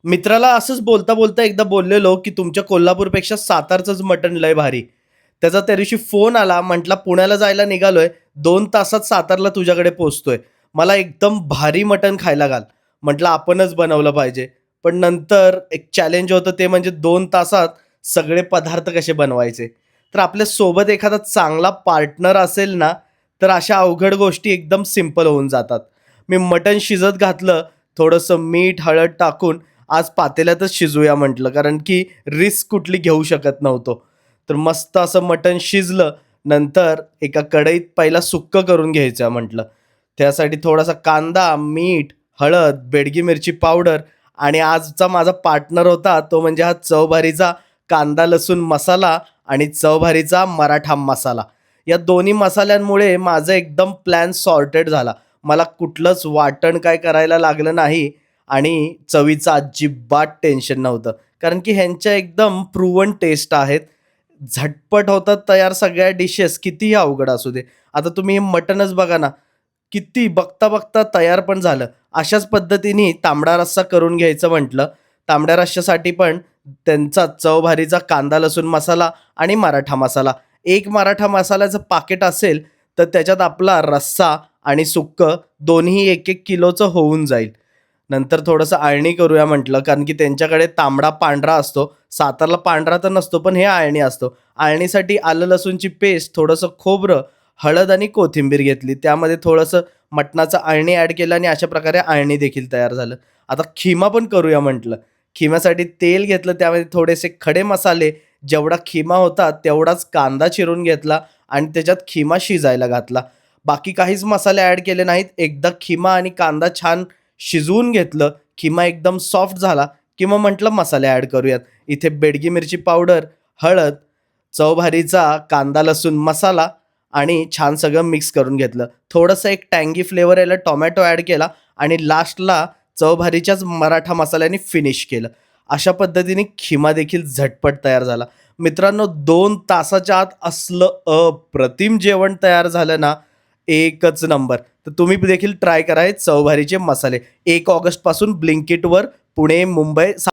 मित्राला असंच बोलता बोलता एकदा बोललेलो, की तुमच्या कोल्हापूरपेक्षा सातारचंच मटण लय भारी. त्याचा त्या दिवशी फोन आला, म्हटला पुण्याला जायला निघालोय, 2 तासात सातारला तुझ्याकडे पोहोचतोय. मला एकदम भारी मटण खायला घाल. म्हटलं आपणच बनवलं पाहिजे. पण नंतर एक चॅलेंज होतं ते म्हणजे 2 तासात सगळे पदार्थ कसे बनवायचे. तर आपल्या सोबत एखादा चांगला पार्टनर असेल ना, तर अशा अवघड गोष्टी एकदम सिंपल होऊन जातात. मी मटण शिजत घातलं, थोडंसं मीठ, हळद टाकून आज पातेल्यातच शिजवूया म्हटलं, कारण की रिस्क कुठली घेऊ शकत नव्हतो. तर मस्त असं मटण शिजलं. नंतर एका कढईत पहिला सुक्कं करून घ्यायचं म्हटलं. त्यासाठी थोडासा कांदा, मीठ, हळद, बेडगी मिरची पावडर आणि आजचा माझा पार्टनर होता तो म्हणजे हा चवभारीचा कांदा लसूण मसाला आणि चवभारीचा मराठा मसाला. या दोन्ही मसाल्यांमुळे माझं एकदम प्लॅन सॉर्टेड झाला. मला कुठलंच वाटण काय करायला लागलं नाही आणि चवीचं अजिबात टेन्शन नव्हतं. कारण की ह्यांच्या एकदम प्रूव्हन टेस्ट आहेत. झटपट होतात तयार सगळ्या डिशेस कितीही अवघड असू दे. आता तुम्ही हे मटणच बघा ना, किती बघता-बघता तयार पण झालं. अशाच पद्धतीने तांबडा रस्सा करून घ्यायचं म्हटलं. तांबड्या रस्स्यासाठी पण त्यांचा चवभारीचा कांदा लसूण मसाला आणि मराठा मसाला. एक मराठा मसाल्याचं पाकीट असेल, तर त्याच्यात आपला रस्सा आणि सुक्कं दोन्ही 1-1 किलोचं होऊन जाईल. नंतर थोडंसं अळणी करूया म्हटलं, कारण की त्यांच्याकडे तांबडा पांढरा असतो. सातारला पांढरा तर नसतो, पण हे अळणी असतो. अळणीसाठी आलं लसूणची पेस्ट, थोडंसं खोबरं, हळद आणि कोथिंबीर घेतली. त्यामध्ये थोडंसं मटणाचं अळणी ॲड केलं आणि अशा प्रकारे अळणी देखील तयार झालं. आता खिमा पण करूया म्हटलं. खिम्यासाठी तेल घेतलं, त्यामध्ये थोडेसे खडे मसाले, जेवढा खिमा होता तेवढाच कांदा चिरून घेतला आणि त्याच्यात खिमा शिजायला घातला. बाकी काहीच मसाले ॲड केले नाहीत. एकदा खिमा आणि कांदा छान शिजवून घेतलं, खिमा एकदम सॉफ्ट झाला, की मग म्हटलं मसाले ॲड करूयात. इथे बेडगी मिरची पावडर, हळद, चवभारीचा कांदा लसूण मसाला आणि छान सगळं मिक्स करून घेतलं. थोडंसं एक टँगी फ्लेवर यायला टोमॅटो ॲड केला आणि लास्टला चवभारीच्याच मराठा मसाल्याने फिनिश केलं. अशा पद्धतीने खिमा देखील झटपट तयार झाला. मित्रांनो 2 तासाच्या आत असलं अप्रतिम जेवण तयार झालं ना, एकच नंबर. तर तुम्ही देखील ट्राय करा हे चवभारीचे मसाले. 1 ऑगस्टपासून Blinkitवर पुणे, मुंबई